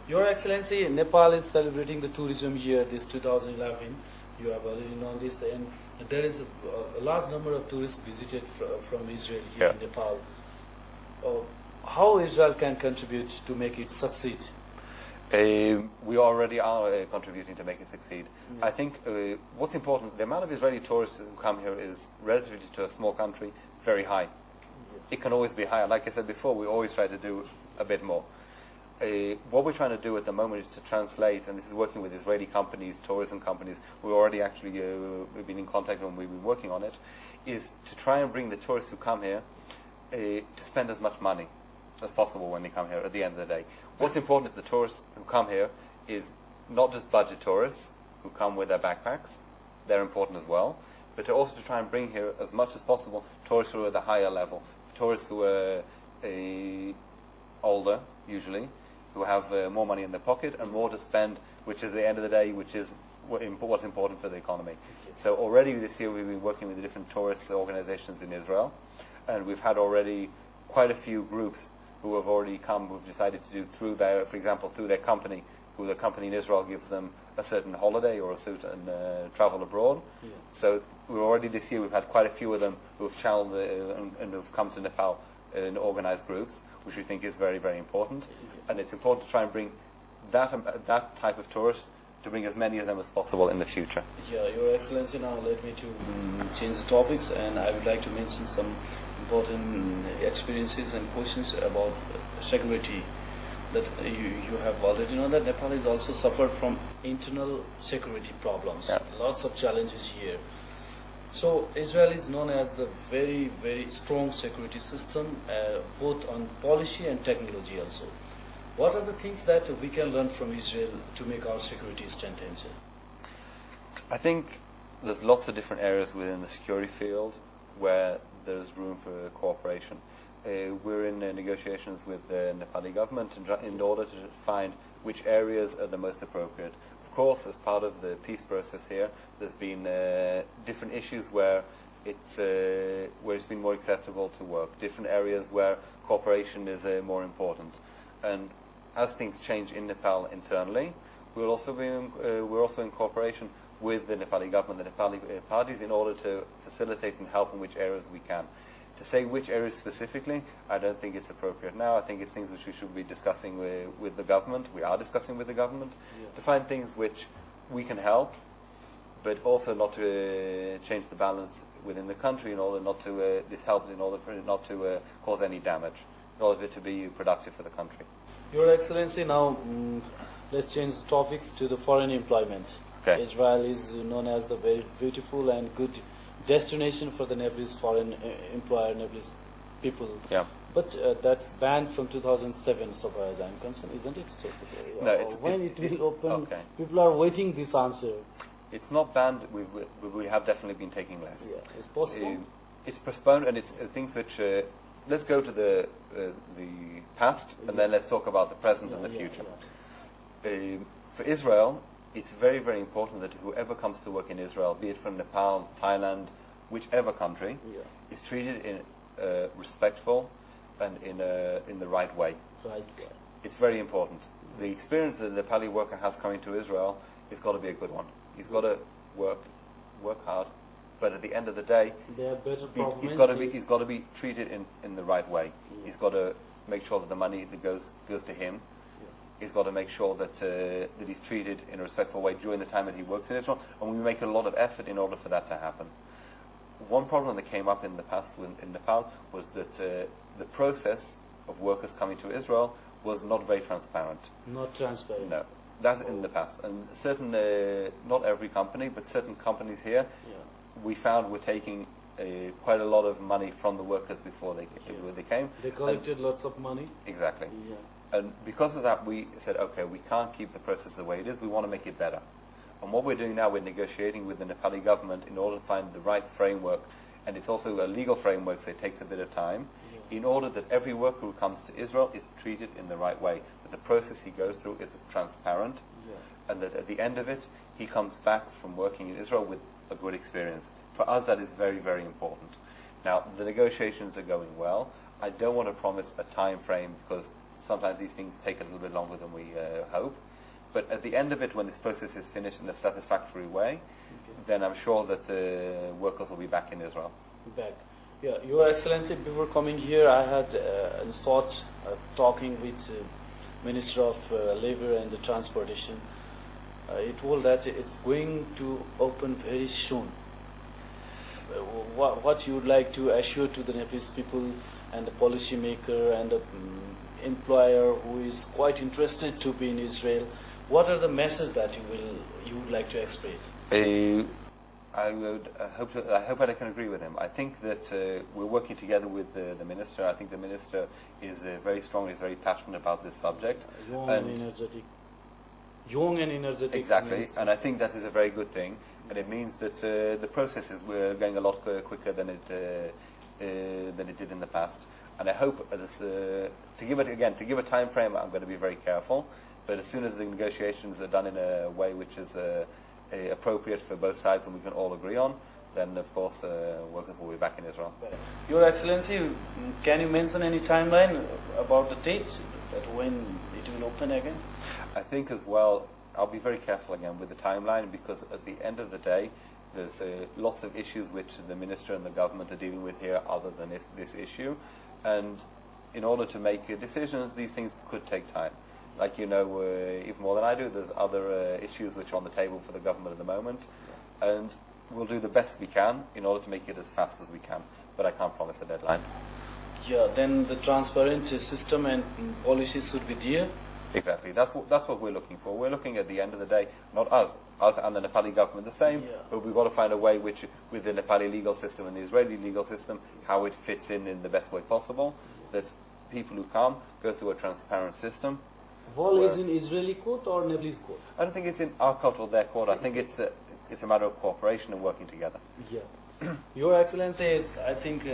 Your Excellency, Nepal is celebrating the tourism year this 2011. You have already known this, and there is a large number of tourists visited from Israel here in Nepal. How Israel can contribute to make it succeed? We already are contributing to make it succeed. I think what's important, the amount of Israeli tourists who come here is, relatively to a small country, very high. It can always be higher. Like I said before, we always try to do a bit more. What we're trying to do at the moment is to translate, and this is working with Israeli companies, tourism companies, we already actually, we've been in contact and we've been working on it, is to try and bring the tourists who come here to spend as much money as possible when they come here at the end of the day. What's important is the tourists who come here is not just budget tourists who come with their backpacks, they're important as well, but also to try and bring here as much as possible tourists who are at the higher level, tourists who are older usually, who have more money in their pocket and more to spend, which is at the end of the day, which is what's important for the economy. So already this year we've been working with the different tourist organizations in Israel, and we've had already quite a few groups who have already come, who've decided to do through their, for example, through their company, who the company in Israel gives them a certain holiday or a certain travel abroad. Yeah. So we're already this year, we've had quite a few of them who have channeled and who've come to Nepal in organized groups, which we think is very, very important. And it's important to try and bring that type of tourist, to bring as many of them as possible in the future. Yeah, Your Excellency, now let me to change the topics, and I would like to mention some important experiences and questions about security. That you have already known that Nepal is also suffered from internal security problems. Yeah. Lots of challenges here. So Israel is known as the very, very strong security system, both on policy and technology also. What are the things that we can learn from Israel to make our security strengthened? I think there's lots of different areas within the security field where there's room for cooperation. We're in negotiations with the Nepali government in order to find which areas are the most appropriate. Of course, as part of the peace process here, there's been different issues where it's been more acceptable to work, different areas where cooperation is more important. And as things change in Nepal internally, we're also in cooperation with the Nepali government, the Nepali parties, in order to facilitate and help in which areas we can. To say which areas specifically, I don't think it's appropriate now. I think it's things which we should be discussing with the government. We are discussing with the government to find things which we can help, but also not to change the balance within the country, in order not to this help in order for it not to cause any damage, in order for it to be productive for the country. Your Excellency, now let's change the topics to the foreign employment. Okay. Israel is known as the very beautiful and good destination for the Nepalese foreign employer, Nepalese people. Yeah. But that's banned from 2007, so far as I'm concerned, isn't it? So, No, when it will open, okay. people are waiting this answer. It's not banned. We have definitely been taking less. Yeah, it's postponed. It's postponed, and it's things which. Let's go to the past, and then let's talk about the present and the future. For Israel, it's very, very important that whoever comes to work in Israel, be it from Nepal, Thailand, whichever country, is treated in a respectful and in the right way. Right. It's very important. The experience that the Nepali worker has coming to Israel has got to be a good one. He's got to work hard, but at the end of the day, he's got to be treated in the right way. He's got to make sure that the money that goes to him. He's got to make sure that that he's treated in a respectful way during the time that he works in Israel, and we make a lot of effort in order for that to happen. One problem that came up in the past in Nepal was that the process of workers coming to Israel was not very transparent. Not transparent. No, that's in the past. And certain, not every company, but certain companies here, we found were taking quite a lot of money from the workers before they came. They collected lots of money. Exactly. Yeah. And because of that, we said, okay, we can't keep the process the way it is. We want to make it better. And what we're doing now, we're negotiating with the Nepali government in order to find the right framework. And it's also a legal framework, so it takes a bit of time, in order that every worker who comes to Israel is treated in the right way, that the process he goes through is transparent, and that at the end of it, he comes back from working in Israel with a good experience. For us, that is very, very important. Now, the negotiations are going well. I don't want to promise a time frame, because sometimes these things take a little bit longer than we hope. But at the end of it, when this process is finished in a satisfactory way, then I'm sure that workers will be back in Israel. Back. Yeah, Your Excellency, before coming here, I had thought talking with Minister of Labor and the Transportation. He told that it's going to open very soon. What you would like to assure to the Nepalese people and the policy maker and the employer who is quite interested to be in Israel, what are the messages that you would like to express? I hope I can agree with him. I think that we're working together with the minister. I think the minister is very strong, is very passionate about this subject. Young and energetic. Young and energetic. Exactly, minister. and I think that is a very good thing. And it means that the processes were going a lot quicker than it did in the past. And I hope to give a time frame, I'm going to be very careful. But as soon as the negotiations are done in a way which is appropriate for both sides and we can all agree on, then of course workers will be back in Israel. Your Excellency, can you mention any timeline about the date that when it will open again? I think as well, I'll be very careful again with the timeline, because at the end of the day, there's lots of issues which the minister and the government are dealing with here other than this issue. And in order to make decisions, these things could take time. Like you know, even more than I do, there's other issues which are on the table for the government at the moment. And we'll do the best we can in order to make it as fast as we can. But I can't promise a deadline. Yeah, then the transparent system and policies should be there. Exactly. That's what we're looking for. We're looking at the end of the day, not us and the Nepali government the same, but we've got to find a way which, with the Nepali legal system and the Israeli legal system, how it fits in the best way possible, that people who come go through a transparent system. All is in Israeli court or Nepalese court? I don't think it's in our court or their court. I think it's a matter of cooperation and working together. Yeah. Your Excellency, I think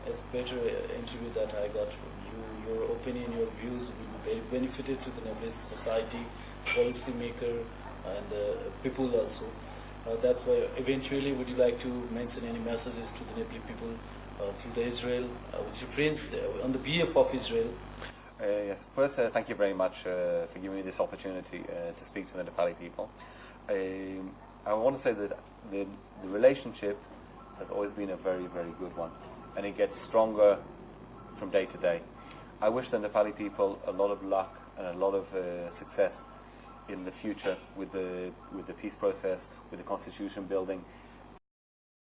it's better interview that I got from you. Your opinion, your views will be very benefited to the Nepalese society, policy maker, and people also. That's why eventually would you like to mention any messages to the Nepali people through the Israel, with your friends on the behalf of Israel? Yes. First, thank you very much for giving me this opportunity to speak to the Nepali people. I want to say that the relationship has always been a very, very good one, and it gets stronger from day to day. I wish the Nepali people a lot of luck and a lot of success in the future with the peace process, with the constitution building,